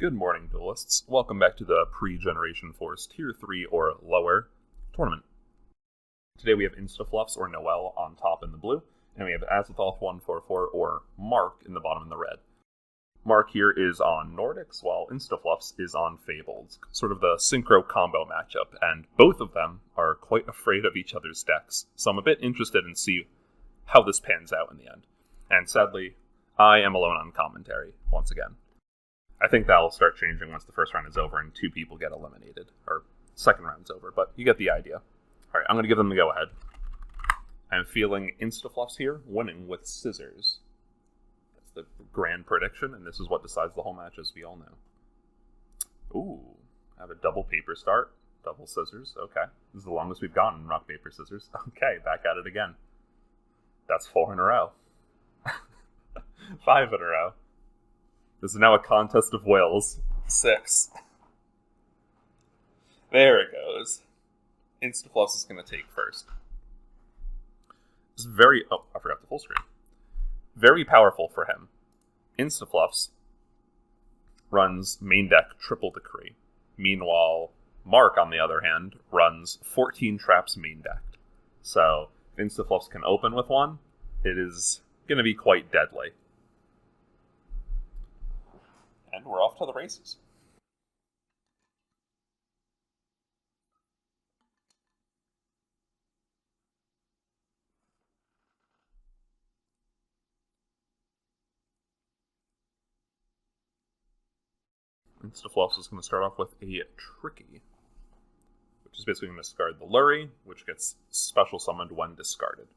Good morning, duelists. Welcome back to the Pre-Generation Force Tier 3 or lower tournament. Today we have Instafluffs or Noel on top in the blue, and we have Azathoth 144 or Mark in the bottom in the red. Mark here is on Nordics, while Instafluffs is on Fabled. Sort of the synchro combo matchup, and both of them are quite afraid of each other's decks, so I'm a bit interested in see how this pans out in the end. And sadly, I am alone on commentary, once again. I think that'll start changing once the first round is over and two people get eliminated. Or second round's over, but you get the idea. Alright, I'm going to give them the go-ahead. I'm feeling Instafluffs here, winning with scissors. That's the grand prediction, and this is what decides the whole match, as we all know. Ooh, I have a double paper start. Double scissors, okay. This is the longest we've gotten in rock, paper, scissors. Okay, back at it again. That's 4 in a row. 5 in a row. This is now a contest of wills. 6. There it goes. Instafluffs is going to take first. It's very... Oh, I forgot the full screen. Very powerful for him. Instafluffs runs main deck Triple Decree. Meanwhile, Mark, on the other hand, runs 14 traps main decked. So, if Instafluffs can open with one, it is going to be quite deadly. And we're off to the races. Instafluffs is going to start off with a Tricky, which is basically going to discard the Lurie, which gets special summoned when discarded.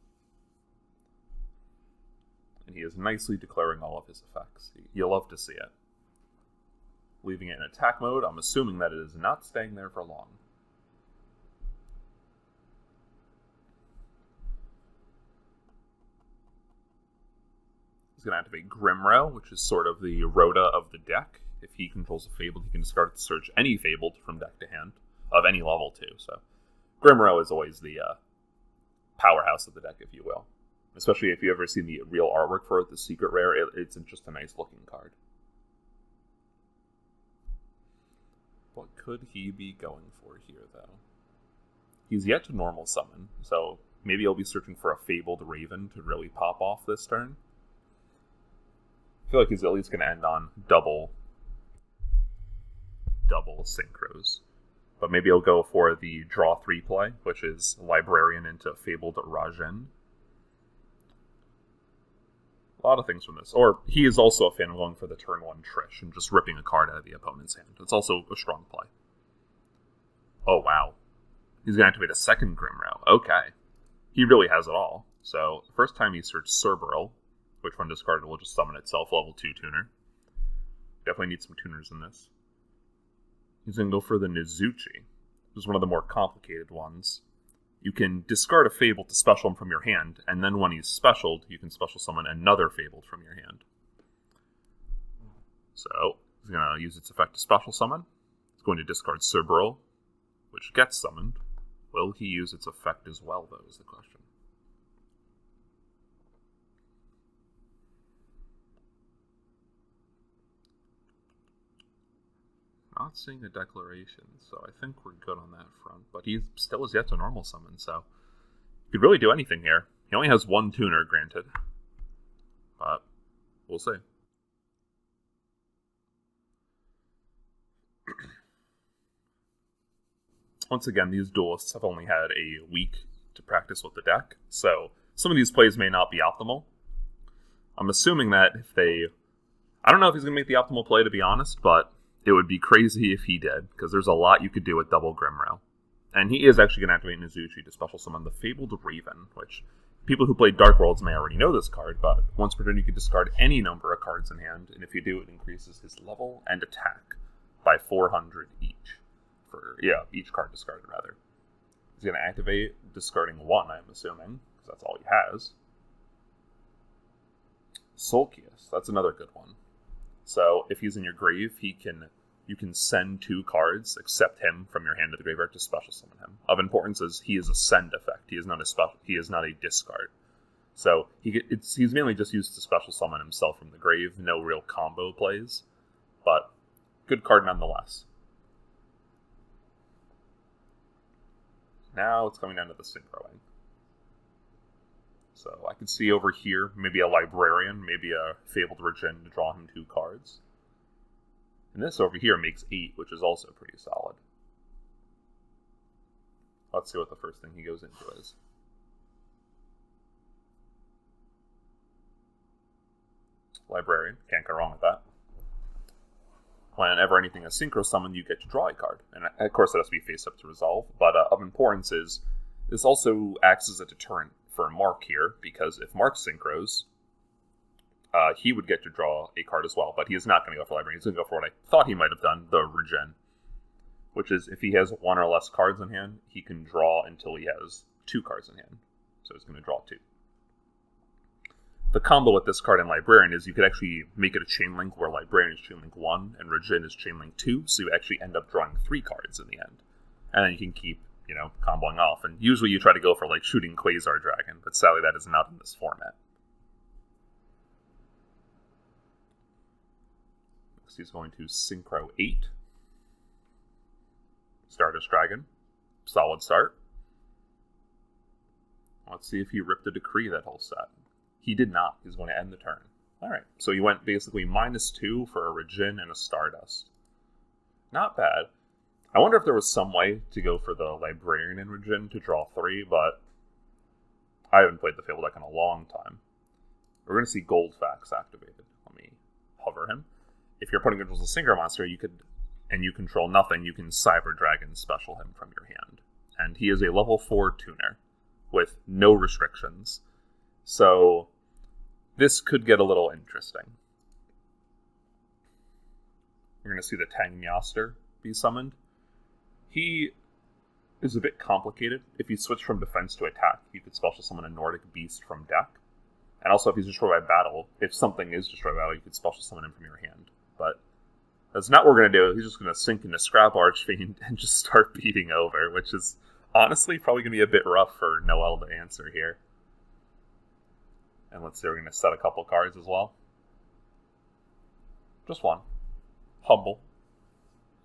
And he is nicely declaring all of his effects. You'll love to see it. Leaving it in attack mode, I'm assuming that it is not staying there for long. He's going to activate Grimrow, which is sort of the Rhoda of the deck. If he controls a Fabled, he can discard it to search any Fabled from deck to hand, of any level too. So Grimrow is always the powerhouse of the deck, if you will. Especially if you've ever seen the real artwork for it, the secret rare, it's just a nice looking card. What could he be going for here, though? He's yet to normal summon, so maybe he'll be searching for a Fabled Raven to really pop off this turn. I feel like he's at least going to end on double synchros. But maybe he'll go for the draw 3 play, which is Librarian into Fabled Rajin. A lot of things from this. Or he is also a fan of going for the turn 1 Trish and just ripping a card out of the opponent's hand. It's also a strong play. Oh, wow. He's going to activate a second Grimrow. Okay. He really has it all. So, the first time he searched Cerberil, which when discarded will just summon itself, level 2 tuner. Definitely need some tuners in this. He's going to go for the Nizuchi, which is one of the more complicated ones. You can discard a Fable to special him from your hand, and then when he's specialed, you can special summon another Fabled from your hand. So, he's going to use its effect to special summon. He's going to discard Cerberil, which gets summoned. Will he use its effect as well, though, is the question. Not seeing a declaration, so I think we're good on that front. But he still is yet to normal summon, so he could really do anything here. He only has one tuner, granted. But we'll see. Once again, these duelists have only had a week to practice with the deck, so some of these plays may not be optimal. I'm assuming that if they... I don't know if he's going to make the optimal play, to be honest, but it would be crazy if he did, because there's a lot you could do with double Grimrow. And he is actually going to activate Nizuchi to special summon the Fabled Raven, which people who play Dark Worlds may already know this card, but once per turn you can discard any number of cards in hand, and if you do, it increases his level and attack by 400 each. Each card discarded, rather. He's going to activate, discarding 1, I'm assuming, because that's all he has. Sulcius, that's another good one. So, if he's in your grave, you can send 2 cards, except him, from your hand to the graveyard to special summon him. Of importance is he is a send effect. He is not a discard. So he's mainly just used to special summon himself from the grave. No real combo plays, but good card nonetheless. Now it's coming down to the synchroing. So I can see over here maybe a Librarian, maybe a Fabled Regin to draw him 2 cards. And this over here makes 8, which is also pretty solid. Let's see what the first thing he goes into is. Librarian, can't go wrong with that. Whenever anything is synchro summoned, you get to draw a card. And of course it has to be face up to resolve, but of importance is this also acts as a deterrent for Mark here, because if Mark synchros, he would get to draw a card as well, but he is not going to go for Librarian. He's going to go for what I thought he might have done, the Regen, which is if he has 1 or less cards in hand, he can draw until he has 2 cards in hand. So he's going to draw 2. The combo with this card and Librarian is you could actually make it a chain link where Librarian is chain link 1 and Regen is chain link 2, so you actually end up drawing 3 cards in the end. And then you can keep, comboing off. And usually you try to go for, shooting Quasar Dragon, but sadly that is not in this format. Next he's going to Synchro 8. Stardust Dragon. Solid start. Let's see if he ripped a Decree that whole set. He did not. He's going to end the turn. Alright, so he went basically -2 for a Regen and a Stardust. Not bad. I wonder if there was some way to go for the Librarian and Regen to draw 3, but I haven't played the Fabled deck in a long time. We're going to see Goldfax activated. Let me hover him. If your opponent controls a Synchro monster, and you control nothing, you can Cyber Dragon special him from your hand. And he is a level 4 tuner with no restrictions. So this could get a little interesting. We're going to see the Tengu be summoned. He is a bit complicated. If you switch from defense to attack, you could special summon a Nordic Beast from deck. And also, if he's destroyed by battle, if something is destroyed by battle, you could special summon him from your hand. But that's not what we're going to do. He's just going to sink into Scrap Archfiend and just start beating over, which is honestly probably going to be a bit rough for Noel to answer here. And let's say we're going to set a couple cards as well. Just 1. Humble.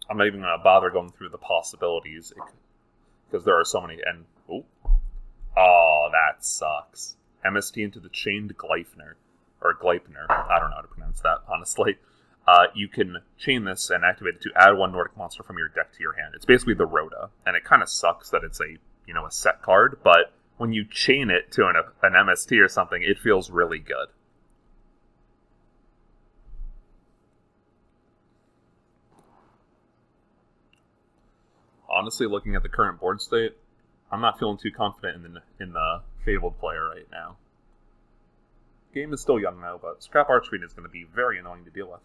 I'm not even going to bother going through the possibilities, because there are so many. And oh, that sucks. MST into the Chained Gleipnir. Or Gleipnir. I don't know how to pronounce that, honestly. You can chain this and activate it to add 1 Nordic monster from your deck to your hand. It's basically the Rhoda. And it kind of sucks that it's a set card, but when you chain it to an MST or something, it feels really good. Honestly, looking at the current board state, I'm not feeling too confident in the Fabled player right now. Game is still young though, but Scrap Archfiend is going to be very annoying to deal with.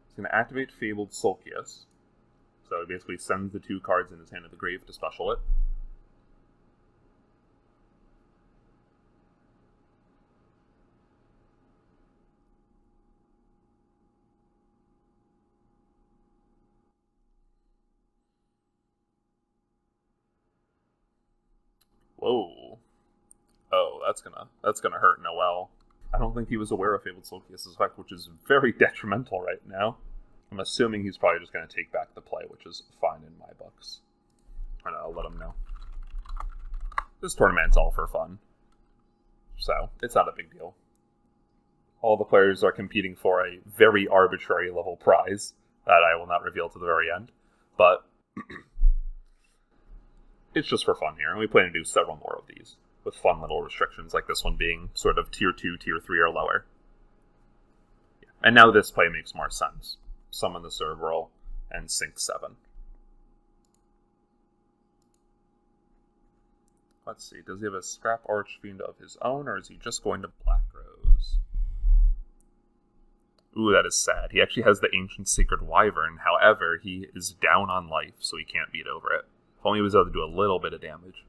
He's going to activate Fabled Sulcius. So he basically sends the 2 cards in his hand to the grave to special it. Whoa. Oh, that's gonna hurt Noel. I don't think he was aware of Fabled Sulcius' effect, which is very detrimental right now. I'm assuming he's probably just going to take back the play, which is fine in my books. And I'll let him know. This tournament's all for fun. So, it's not a big deal. All the players are competing for a very arbitrary level prize that I will not reveal to the very end. But it's just for fun here, and we plan to do several more of these, with fun little restrictions, like this one being sort of Tier 2, Tier 3, or lower. Yeah. And now this play makes more sense. Summon the Cerebral, and sink 7. Let's see, does he have a Scrap Archfiend of his own, or is he just going to Black Rose? Ooh, that is sad. He actually has the Ancient Sacred Wyvern, however, he is down on life, so he can't beat over it. If only he was able to do a little bit of damage.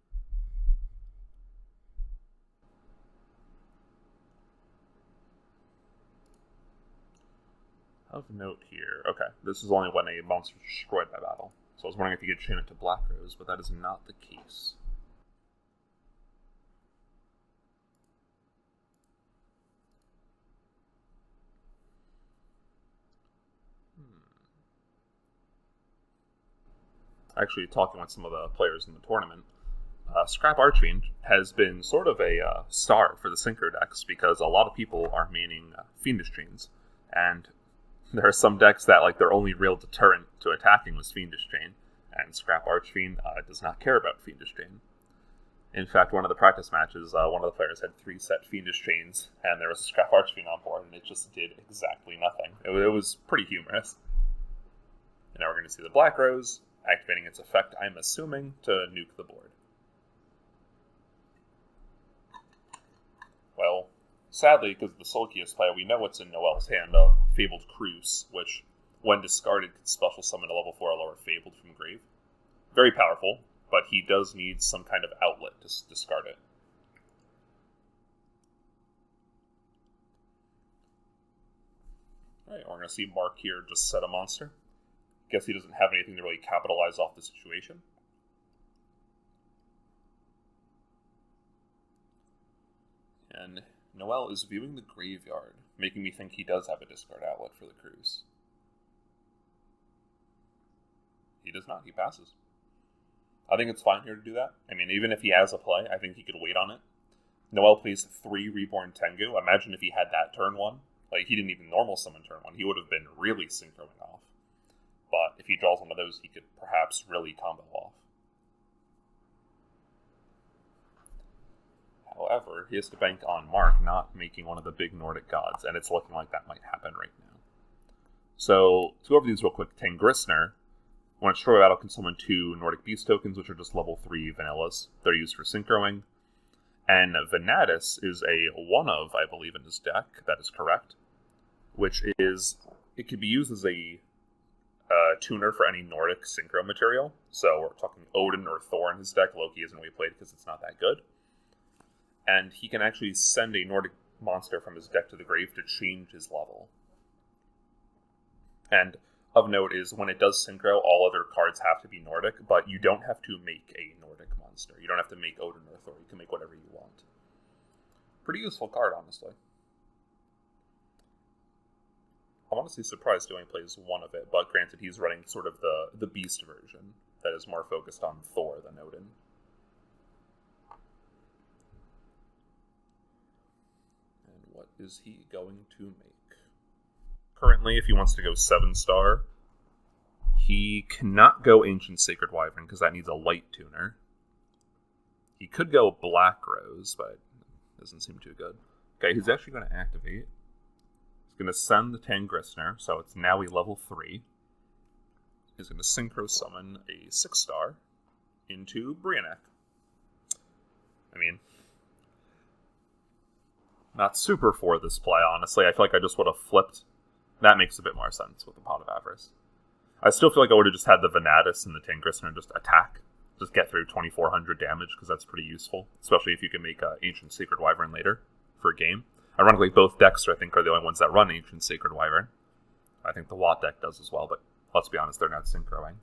Of note here. Okay, this is only when a monster is destroyed by battle. So I was wondering if you could chain it to Black Rose, but that is not the case. actually talking with some of the players in the tournament, Scrap Archfiend has been sort of a star for the Synchro decks because a lot of people are maining Fiendish Chains, and there are some decks that their only real deterrent to attacking was Fiendish Chain, and Scrap Archfiend does not care about Fiendish Chain. In fact, one of the practice matches, one of the players had 3 set Fiendish Chains, and there was a Scrap Archfiend on board, and it just did exactly nothing. It was pretty humorous. And now we're going to see the Black Rose activating its effect, I'm assuming, to nuke the board. Well, sadly, because of the Sulkiest play, we know what's in Noel's hand, a Fabled Cruise, which, when discarded, could special summon a level 4 or lower Fabled from grave. Very powerful, but he does need some kind of outlet to discard it. Alright, we're going to see Mark here just set a monster. Guess he doesn't have anything to really capitalize off the situation. And Noel is viewing the graveyard, making me think he does have a discard outlet for the Cruise. He does not. He passes. I think it's fine here to do that. I mean, even if he has a play, I think he could wait on it. Noel plays 3 Reborn Tengu. Imagine if he had that turn 1. He didn't even normal summon turn 1. He would have been really synchroing off. But if he draws one of those, he could perhaps really combo off. However, he has to bank on Mark not making one of the big Nordic gods, and it's looking like that might happen right now. So, to go over these real quick, Tangrisner, when it's destroy battle, can summon 2 Nordic Beast tokens, which are just level 3 vanillas. They're used for synchroing. And Venatus is a 1-of, I believe, in his deck. That is correct. Which is, it could be used as a tuner for any Nordic synchro material. So we're talking Odin or Thor in his deck. Loki isn't really played because it's not that good. And he can actually send a Nordic monster from his deck to the grave to change his level. And of note is, when it does synchro, all other cards have to be Nordic, but you don't have to make a Nordic monster. You don't have to make Odin or Thor. You can make whatever you want. Pretty useful card, honestly. I'm honestly surprised he only plays 1 of it, but granted, he's running sort of the Beast version that is more focused on Thor than Odin. And what is he going to make? Currently, if he wants to go 7-star, he cannot go Ancient Sacred Wyvern because that needs a light tuner. He could go Black Rose, but it doesn't seem too good. Okay, he's actually going to activate. He's going to send the Tangrisner, so it's now a level 3. He's going to Synchro Summon a 6-star into Brianek. I mean, not super for this play, honestly. I feel like I just would have flipped. That makes a bit more sense with the Pot of Avarice. I still feel like I would have just had the Venatus and the Tangrisner just attack. Just get through 2400 damage, because that's pretty useful. Especially if you can make Ancient Sacred Wyvern later for a game. Ironically, both decks, I think, are the only ones that run Ancient Sacred Wyvern. I think the Watt deck does as well, but let's be honest, they're not synchroing.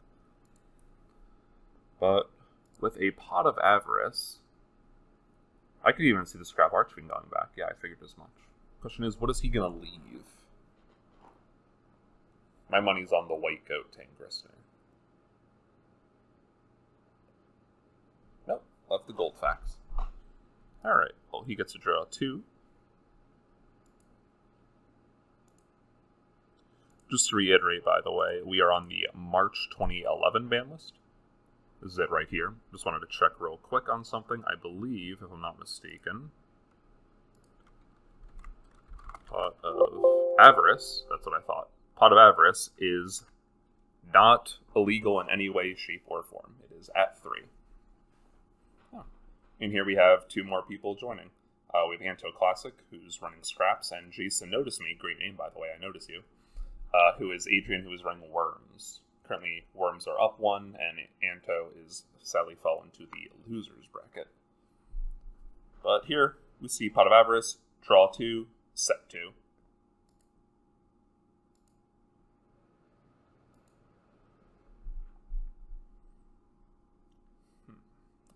But with a Pot of Avarice, I could even see the Scrap Archfiend going back. Yeah, I figured as much. Question is, what is he going to leave? My money's on the White Goat Tangrisner. Nope, left the Gold Fax. Alright, well, he gets to draw 2. Just to reiterate, by the way, we are on the March 2011 ban list. This is it right here. Just wanted to check real quick on something. I believe, if I'm not mistaken, Pot of Avarice, that's what I thought. Pot of Avarice is not illegal in any way, shape, or form. It is at 3. Oh. And here we have 2 more people joining. We have Anto Classic, who's running Scraps, and Jason Notice Me, great name by the way, I notice you, who is Adrian, who is running Worms. Currently, Worms are up 1, and Anto is sadly fell into the losers bracket. But here, we see Pot of Avarice, draw 2, set 2.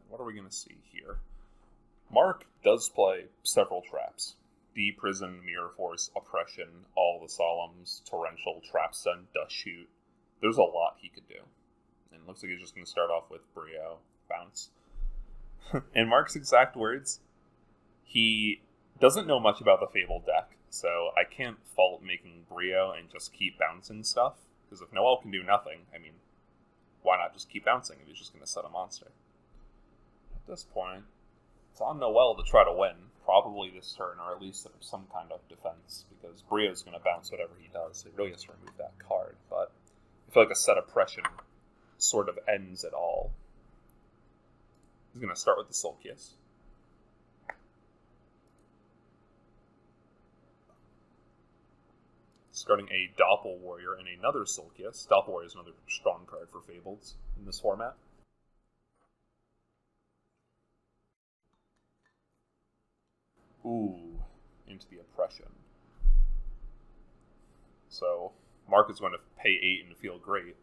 What are we going to see here? Mark does play several traps. Prison, Mirror Force, Oppression, All the Solemns, Torrential, Trap Stun, Dust Shoot. There's a lot he could do. And it looks like he's just going to start off with Brio, bounce. In Mark's exact words, he doesn't know much about the Fabled deck, so I can't fault making Brio and just keep bouncing stuff. Because if Noel can do nothing, I mean, why not just keep bouncing if he's just going to set a monster? At this point, it's on Noel to try to win, probably this turn, or at least some kind of defense, because Brio's going to bounce whatever he does, so he really has to remove that card. But I feel like a set oppression sort of ends it all. He's going to start with the Soul Kiss. Starting a Doppel Warrior and another Soul Kiss. Doppel Warrior is another strong card for Fableds in this format. Ooh, into the Oppression. So, Mark is going to pay 8 and feel great,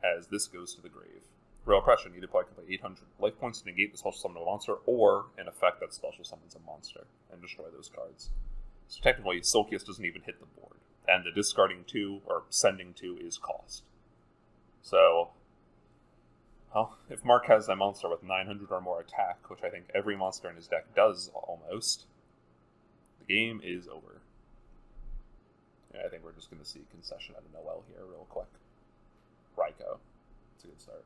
as this goes to the grave. Real Oppression, either player can pay 800 life points to negate the special summon of a monster, or an effect that special summons a monster, and destroy those cards. So technically, Soul Kiss doesn't even hit the board, and the discarding 2, or sending 2, is cost. So, well, if Mark has a monster with 900 or more attack, which I think every monster in his deck does almost, the game is over. And I think we're just going to see concession out of Noel here real quick. Raikou. It's a good start.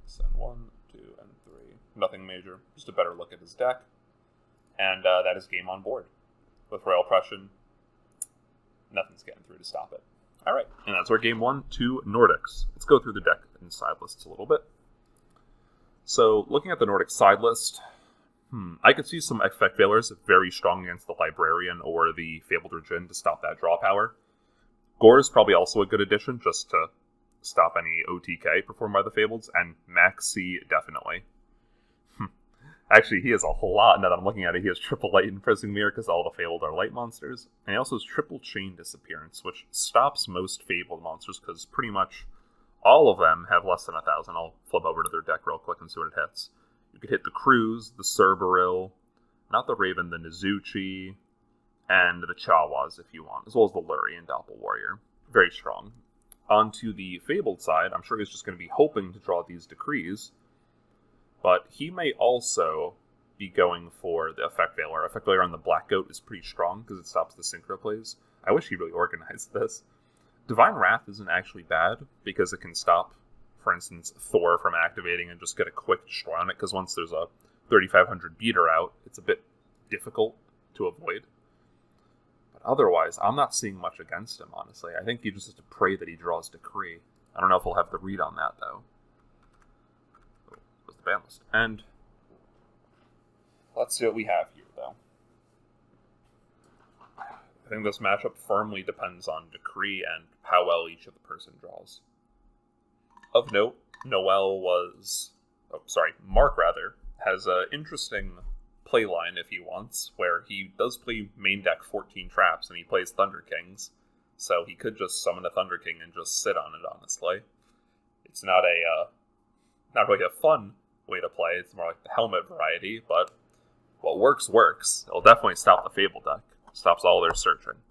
Send 1, 2, and 3. Nothing major. Just a better look at his deck. And that is game on board. With Royal Oppression, nothing's getting through to stop it. Alright, and that's our game 1 to Nordics. Let's go through the deck and side lists a little bit. So, looking at the Nordic side list, I could see some effect failures very strong against the Librarian or the Fabled Djinn to stop that draw power. Gore is probably also a good addition, just to stop any OTK performed by the Fableds, and Maxi definitely. Actually, he has a whole lot, now that I'm looking at it. He has triple light and Prism Mirror because all the Fabled are light monsters, and he also has triple Chain Disappearance, which stops most Fabled monsters because pretty much all of them have less than 1,000. I'll flip over to their deck real quick and see what it hits. You could hit the Cruise, the Cerberil, not the Raven, the Nizuchi, and the Chawas if you want, as well as the Lurian Doppel Warrior. Very strong. Onto the Fabled side, I'm sure he's just going to be hoping to draw these Decrees, but he may also be going for the Effect Veiler. Effect Veiler on the Black Goat is pretty strong because it stops the Synchro plays. I wish he really organized this. Divine Wrath isn't actually bad because it can stop, for instance, Thor from activating and just get a quick destroy on it, because once there's a 3,500 beater out, it's a bit difficult to avoid. But otherwise, I'm not seeing much against him, honestly. I think you just have to pray that he draws Decree. I don't know if we'll have the read on that, though. Was the ban list. And let's see what we have here, though. I think this matchup firmly depends on Decree and how well each of the person draws. Of note, Mark has an interesting play line if he wants, where he does play main deck 14 traps and he plays Thunder Kings, so he could just summon a Thunder King and just sit on it, honestly. It's not really a fun way to play, it's more like the Helmet variety, but what works, works. It'll definitely stop the Fable deck. Stops all their searching.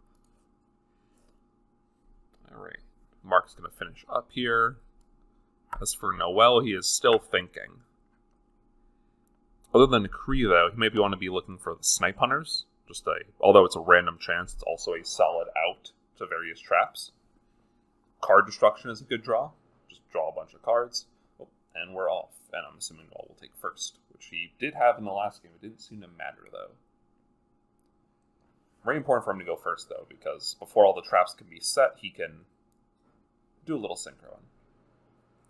Alright, Mark's going to finish up here. As for Noel, he is still thinking. Other than Decree, though, he maybe want to be looking for the Snipe Hunters. Although it's a random chance, it's also a solid out to various traps. Card Destruction is a good draw. Just draw a bunch of cards. Oh, and we're off. And I'm assuming Noel will take first, which he did have in the last game. It didn't seem to matter, though. Very important for him to go first, though, because before all the traps can be set, he can do a little synchro.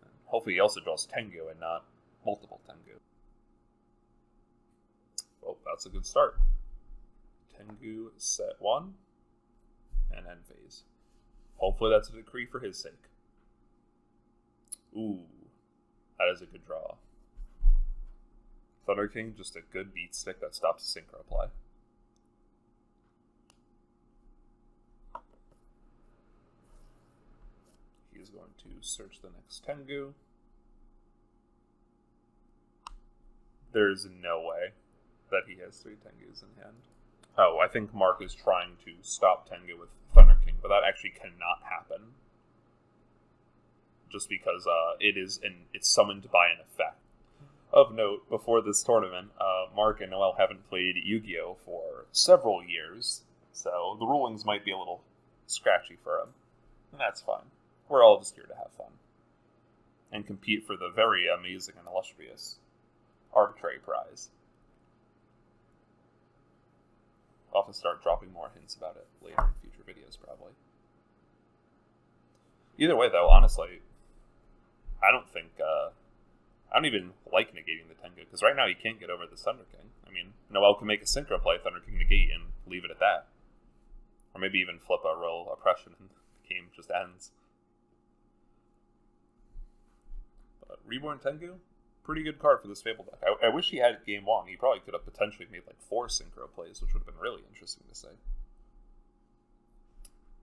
And hopefully he also draws Tengu and not multiple Tengu. Oh, that's a good start. Tengu, set 1, and end phase. Hopefully that's a Decree for his sake. Ooh, that is a good draw. Thunder King, just a good beat stick that stops the synchro play. He is going to search the next Tengu. There's no way that he has 3 Tengus in hand. I think Mark is trying to stop Tengu with Thunder King, but that actually cannot happen. just because it's summoned by an effect. Of note, before this tournament, Mark and Noel haven't played Yu-Gi-Oh! For several years, so the rulings might be a little scratchy for them, and that's fine. We're all just here to have fun and compete for the very amazing and illustrious arbitrary prize. I'll have to start dropping more hints about it later in future videos, probably. Either way, though, honestly, I don't even like negating the Tengu, because right now he can't get over the Thunder King. I mean, Noel can make a synchro play Thunder King negate and leave it at that. Or maybe even flip a roll oppression and the game just ends. But Reborn Tengu, pretty good card for this Fabled deck. I wish he had game one. He probably could have potentially made like 4 synchro plays, which would have been really interesting to see.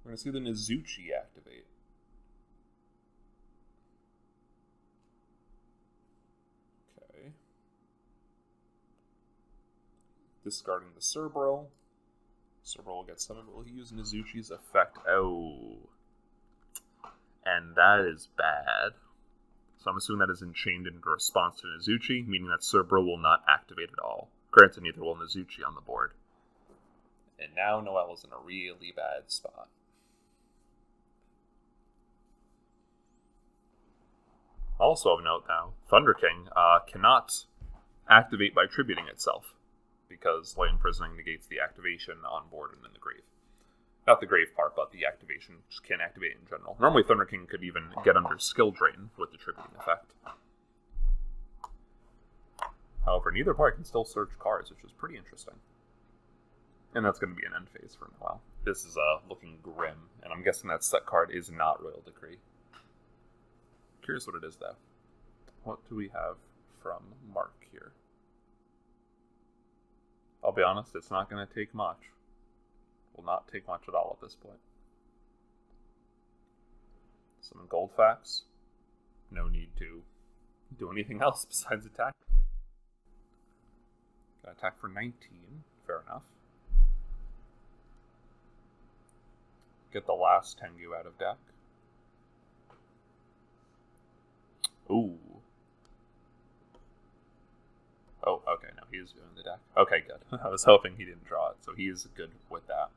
We're going to see the Nizuchi activate. Okay. Discarding the Cerberus. Cerberus will get summoned. Will he use Nizuchi's effect? Oh. And that is bad. So I'm assuming that is enchained in response to Nizuchi, meaning that Cerberus will not activate at all. Granted, neither will Nizuchi on the board. And now Noel is in a really bad spot. Also of note now, Thunder King cannot activate by tributing itself, because Light Imprisoning negates the activation on board and in the grave. Not the grave part, but the activation just can't activate in general. Normally Thunder King could even get under skill drain with the tributing effect. However, neither party can still search cards, which is pretty interesting. And that's going to be an end phase for Noel. This is looking grim, and I'm guessing that set card is not Royal Decree. Curious what it is, though. What do we have from Mark here? I'll be honest, it's not going to take much. Will not take much at all at this point. Some Goldfax. No need to do anything else besides attack. Got attack for 19. Fair enough. Get the last Tengu out of deck. Ooh. Oh, okay, no, he is doing the deck. Okay, good. I was hoping he didn't draw it, so he is good with that.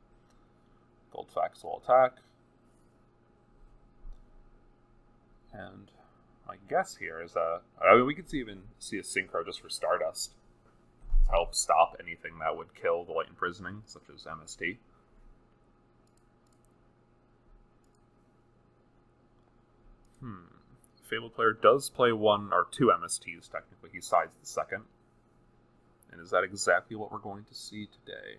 Goldfax will attack. And my guess here is we could even see a synchro just for Stardust to help stop anything that would kill the Light Imprisoning, such as MST. Fabled player does play 1 or 2 MSTs, technically. He sides the second. And is that exactly what we're going to see today?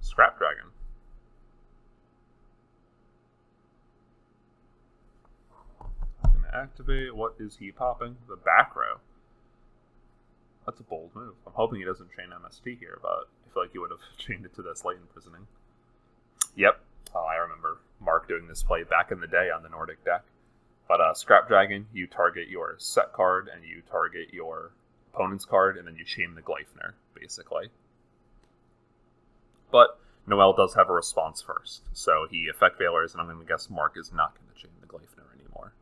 Scrap Dragon. I'm going to activate. What is he popping? The back row. That's a bold move. I'm hoping he doesn't chain MST here, but I feel like he would have chained it to this Light Imprisoning. Yep. Oh, I remember Mark doing this play back in the day on the Nordic deck. But Scrap Dragon, you target your set card, and you target your opponent's card, and then you chain the Gleipnir, basically. But Noel does have a response first, so he effect Veilers, and I'm going to guess Mark is not going to chain the Gleipnir anymore.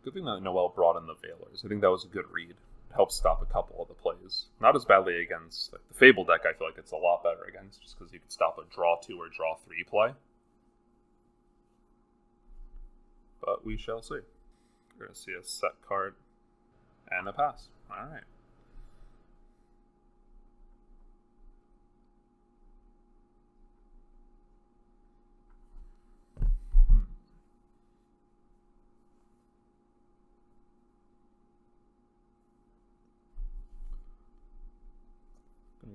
Good thing that Noel brought in the Veilers. I think that was a good read. It helped stop a couple of the plays. Not as badly against the Fable deck. I feel like it's a lot better against, just because you can stop a draw 2 or draw 3 play. But we shall see. We're going to see a set card and a pass. Alright.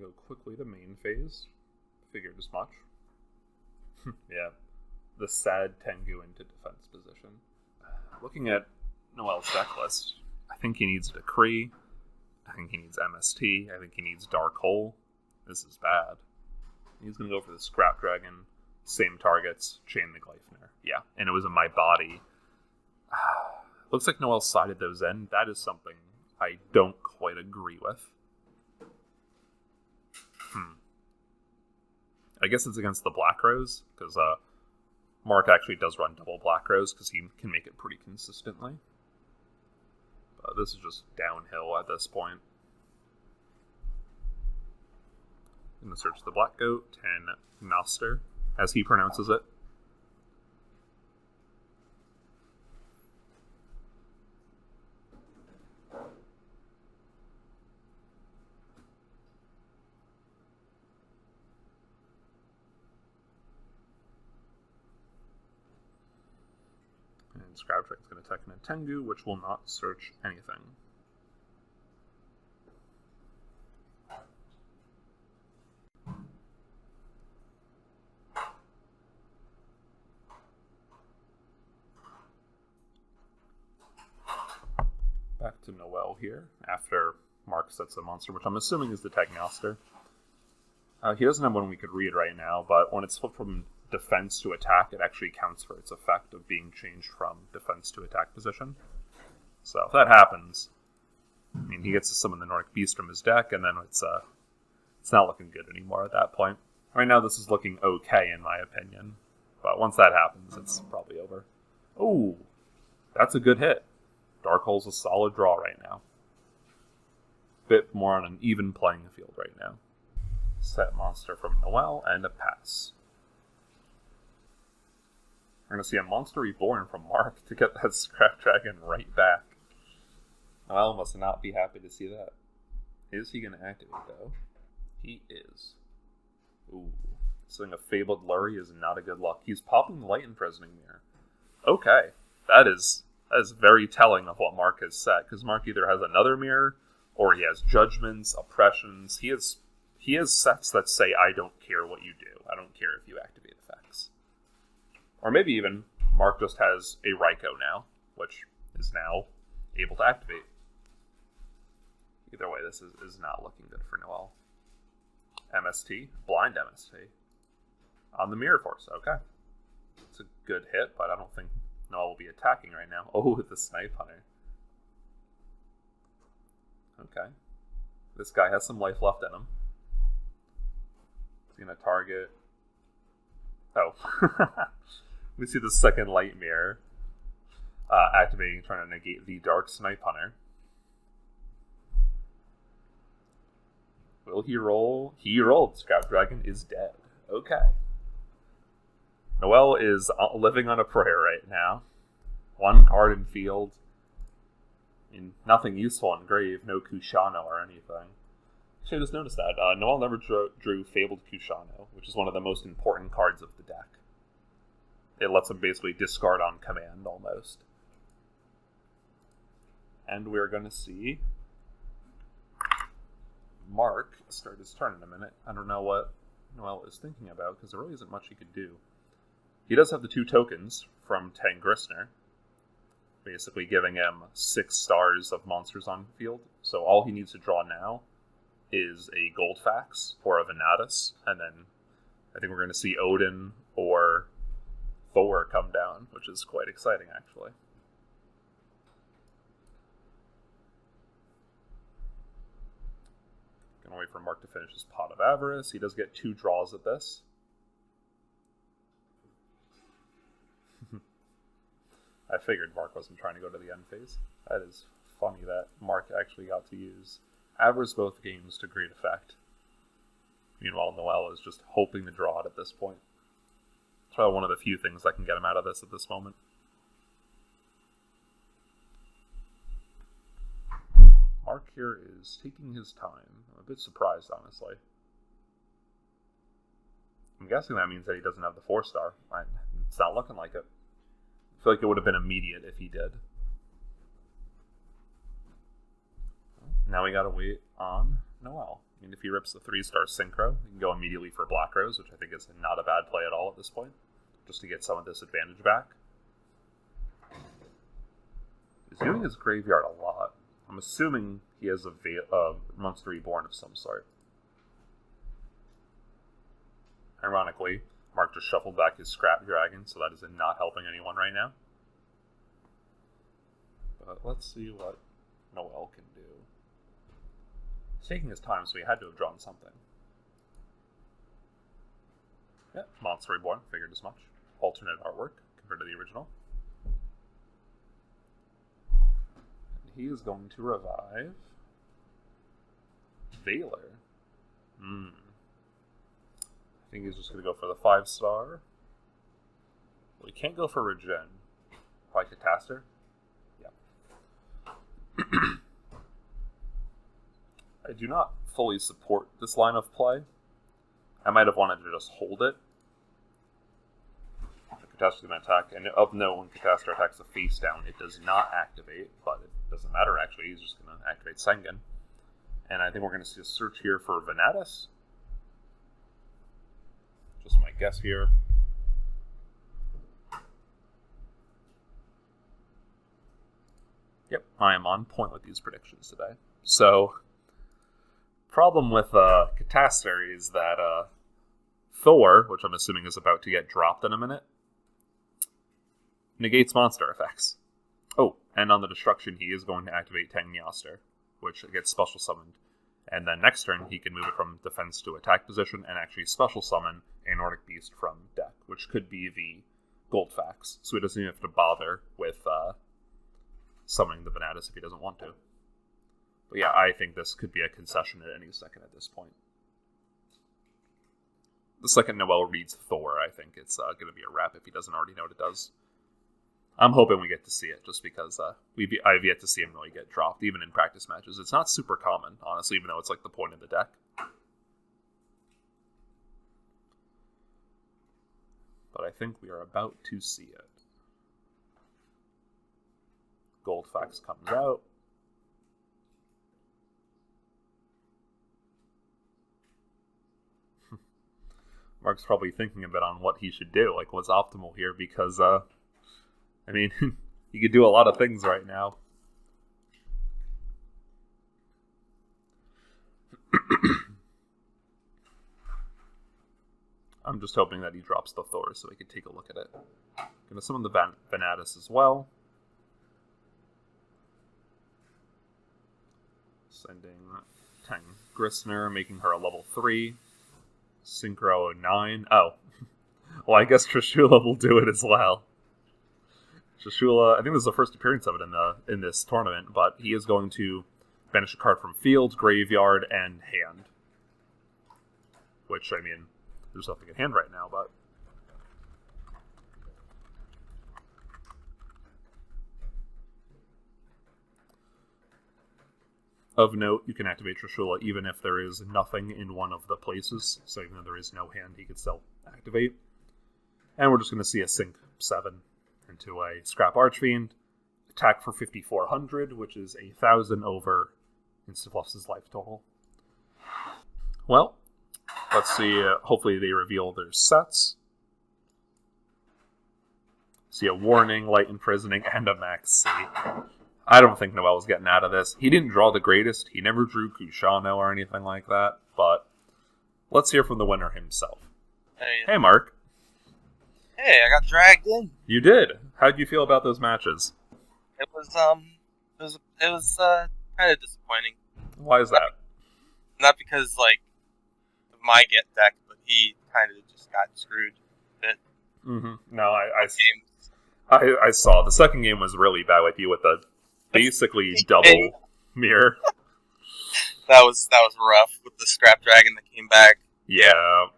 Go quickly to main phase. Figured as much. Yeah. The sad Tengu into defense position. Looking at Noel's deck list, I think he needs Decree. I think he needs MST. I think he needs Dark Hole. This is bad. He's going to go for the Scrap Dragon. Same targets. Chain the Gleipnir. Yeah. And it was in my body. Looks like Noel sided those in. That is something I don't quite agree with. I guess it's against the Black Rose, because Mark actually does run double Black Rose, because he can make it pretty consistently. But this is just downhill at this point. I'm going to search the Black Goat, Tengu, as he pronounces it. And Scrabtrack is going to attack in a Tengu, which will not search anything. Back to Noel here, after Mark sets a monster, which I'm assuming is the Tengu. He doesn't have one we could read right now, but when it's flipped from defense to attack, it actually counts for its effect of being changed from defense to attack position. So if that happens, I mean, he gets to summon the Nordic Beast from his deck, and then it's not looking good anymore at that point. Right now, this is looking okay, in my opinion. But once that happens, it's probably over. Oh, that's a good hit. Darkhole's a solid draw right now. Bit more on an even playing field right now. Set monster from Noel, and a pass. We're going to see a monster reborn from Mark to get that Scrap Dragon right back. Noel must not be happy to see that. Is he going to activate, though? He is. Ooh. Seeing a Fabled Lurry is not a good luck. He's popping Light Imprisoning Mirror. Okay. That is very telling of what Mark has set, because Mark either has another mirror, or he has judgments, oppressions. He has sets that say, I don't care what you do. I don't care if you activate effects. Or maybe even, Mark just has a Raikou now, which is now able to activate. Either way, this is not looking good for Noel. MST, blind MST. On the Mirror Force, okay. It's a good hit, but I don't think Noel will be attacking right now. Oh, with the Snipe Hunter. Okay. This guy has some life left in him. He's going to target... Oh. We see the second Light Mirror activating, trying to negate the Dark Snipe Hunter. Will he roll? He rolled. Scrap Dragon is dead. Okay. Noel is living on a prayer right now. One card in field. I mean, nothing useful in grave. No Kushano or anything. Actually, I just noticed that. Noel never drew Fabled Kushano, which is one of the most important cards of the deck. It lets him basically discard on command, almost. And we're going to see Mark start his turn in a minute. I don't know what Noel is thinking about, because there really isn't much he could do. He does have the 2 tokens from Tengu, basically giving him 6 stars of monsters on field. So all he needs to draw now is a Goldfax or a Venatus, and then I think we're going to see Odin or Thor come down, which is quite exciting, actually. Gonna wait for Mark to finish his Pot of Avarice. He does get 2 draws at this. I figured Mark wasn't trying to go to the end phase. That is funny that Mark actually got to use Avarice both games to great effect. Meanwhile, Noel is just hoping to draw it at this point. It's probably one of the few things that can get him out of this at this moment. Mark here is taking his time. I'm a bit surprised, honestly. I'm guessing that means that he doesn't have the 4-star. It's not looking like it. I feel like it would have been immediate if he did. Now we gotta wait on Noel. I mean, if he rips the 3-star Synchro, he can go immediately for Black Rose, which I think is not a bad play at all at this point, just to get some of this advantage back. He's doing his graveyard a lot. I'm assuming he has a Monster Reborn of some sort. Ironically, Mark just shuffled back his Scrap Dragon, so that is not helping anyone right now. But let's see what Noel can do. He's taking his time, so he had to have drawn something. Yeah, Monster Reborn, figured as much. Alternate artwork compared to the original. And he is going to revive Valor. I think he's just going to go for the 5-star. Well, he can't go for Regen. Probably Catastor. Yeah. I do not fully support this line of play. I might have wanted to just hold it. The Catastor's going to attack, and of note, when Catastor attacks the face down, it does not activate, but it doesn't matter actually, he's just going to activate Sengen. And I think we're going to see a search here for Venatus. Just my guess here. Yep, I am on point with these predictions today. So, problem with Catastor is that Thor, which I'm assuming is about to get dropped in a minute, negates monster effects. Oh, and on the destruction, he is going to activate Tengu, which gets special summoned. And then next turn, he can move it from defense to attack position and actually special summon a Nordic Beast from deck, which could be the Goldfax. So he doesn't even have to bother with summoning the Venatus if he doesn't want to. But yeah, I think this could be a concession at any second at this point. The second Noel reads Thor, I think it's going to be a wrap if he doesn't already know what it does. I'm hoping we get to see it, just because I've yet to see him really get dropped, even in practice matches. It's not super common, honestly, even though it's like the point of the deck. But I think we are about to see it. Goldfax comes out. Mark's probably thinking a bit on what he should do, like what's optimal here, because, I mean, you could do a lot of things right now. I'm just hoping that he drops the Thor so we can take a look at it. Gonna summon the Venatus as well. Sending Tang Grissner, making her a level 3. Synchro 9. Oh. Well, I guess Trishula will do it as well. Trishula, I think this is the first appearance of it in this tournament, but he is going to banish a card from field, graveyard, and hand. Which, I mean, there's nothing in hand right now, but... Of note, you can activate Trishula even if there is nothing in one of the places, so even though there is no hand, he can still activate. And we're just going to see a Sync 7 into a Scrap Archfiend, attack for 5,400, which is 1,000 over Instafluff's life total. Well, let's see, hopefully they reveal their sets. See a Warning, Light Imprisoning, and a Max C. I don't think Noel was getting out of this. He didn't draw the greatest. He never drew Kushano or anything like that. But let's hear from the winner himself. Hey, Mark. Hey, I got dragged in. You did. How'd you feel about those matches? It was kind of disappointing. Why is that? Not because of my get deck, but he kind of just got screwed a bit. Mm-hmm. No, I saw the second game was really bad with you with the basically double mirror. That was rough with the Scrap Dragon that came back. Yeah.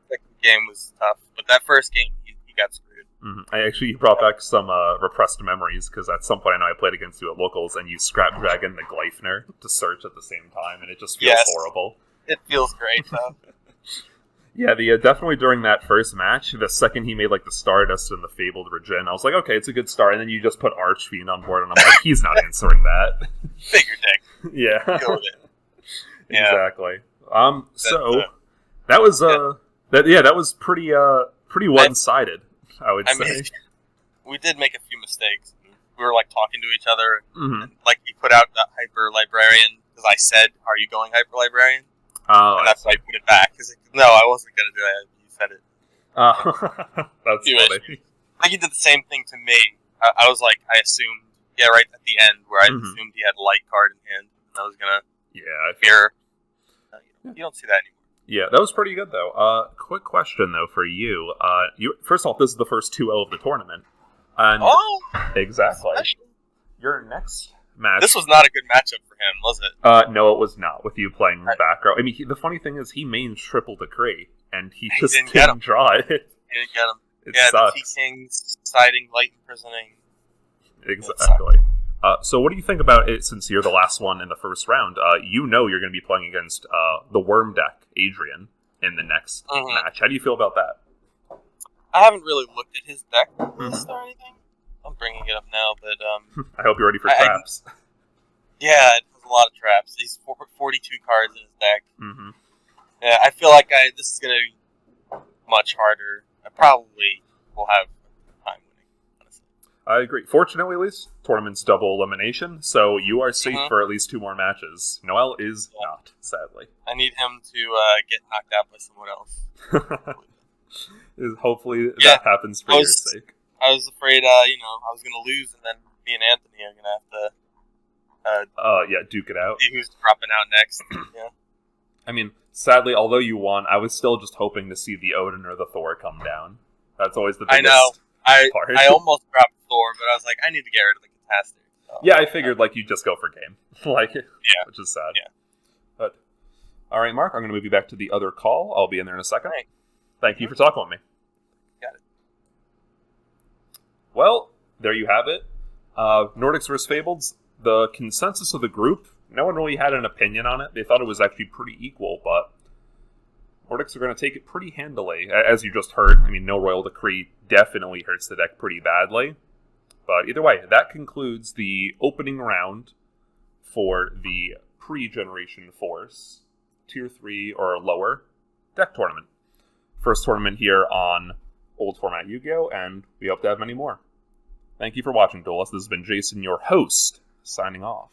The second game was tough, but that first game he got screwed. Mm-hmm. You brought back some repressed memories, because at some point I know I played against you at locals, and you Scrap Dragon the Gleifner to search at the same time, and it just feels horrible. It feels great, though. Yeah, definitely during that first match, the second he made the Stardust and the Fabled Regen, I was like, okay, it's a good start, and then you just put Archfiend on board, and I'm like, he's not answering that. Figure deck. Yeah. Go with it. Yeah. Exactly. That was pretty one-sided, I would say. We did make a few mistakes. We were talking to each other, and he put out the Hyper Librarian, because I said, "Are you going Hyper Librarian?" And that's why I put it back. No, I wasn't going to do it. You said it. That's funny. He did the same thing to me. I was I assumed Yeah, right at the end where I assumed he had a light card in hand, and I was gonna mirror. You don't see that anymore. Yeah, that was pretty good though. Quick question though for you. First off, this is the first 2-0 of the tournament. And exactly. Your next match. This was not a good matchup for him, was it? No, it was not. With you playing back row. I mean, the funny thing is, he mains triple decree, and he just didn't draw it. He didn't get him. It sucks. The T-Kings siding, light imprisoning. Exactly. So what do you think about it, since you're the last one in the first round? You're going to be playing against the Worm deck, Adrian, in the next match. How do you feel about that? I haven't really looked at his deck list or anything. I'm bringing it up now, but... I hope you're ready for traps. Yeah, it has a lot of traps. He's 42 cards in his deck. Mm-hmm. Yeah, I feel like this is going to be much harder. I probably will have time winning, honestly. I agree. Fortunately, at least, tournament's double elimination, so you are safe for at least 2 more matches. Noel is not, sadly. I need him to get knocked out by someone else. Hopefully that happens for your sake. I was afraid, I was going to lose, and then me and Anthony are going to have to... duke it out. See who's dropping out next. Yeah. I mean, sadly, although you won, I was still just hoping to see the Odin or the Thor come down. That's always the biggest part. I almost dropped Thor, but I was like, I need to get rid of the Catastor. So, yeah, I figured, you just go for game. Which is sad. Yeah. But, all right, Mark, I'm going to move you back to the other call. I'll be in there in a second. Right. Thank you for talking with me. Got it. Well, there you have it. Nordics vs. Fableds. The consensus of the group, no one really had an opinion on it. They thought it was actually pretty equal, but Nordics are going to take it pretty handily. As you just heard, I mean, no Royal Decree definitely hurts the deck pretty badly. But either way, that concludes the opening round for the pre-Generation Force Tier 3 or lower deck tournament. First tournament here on Old Format Yu-Gi-Oh! And we hope to have many more. Thank you for watching, Duelists. This has been Jason, your host, signing off.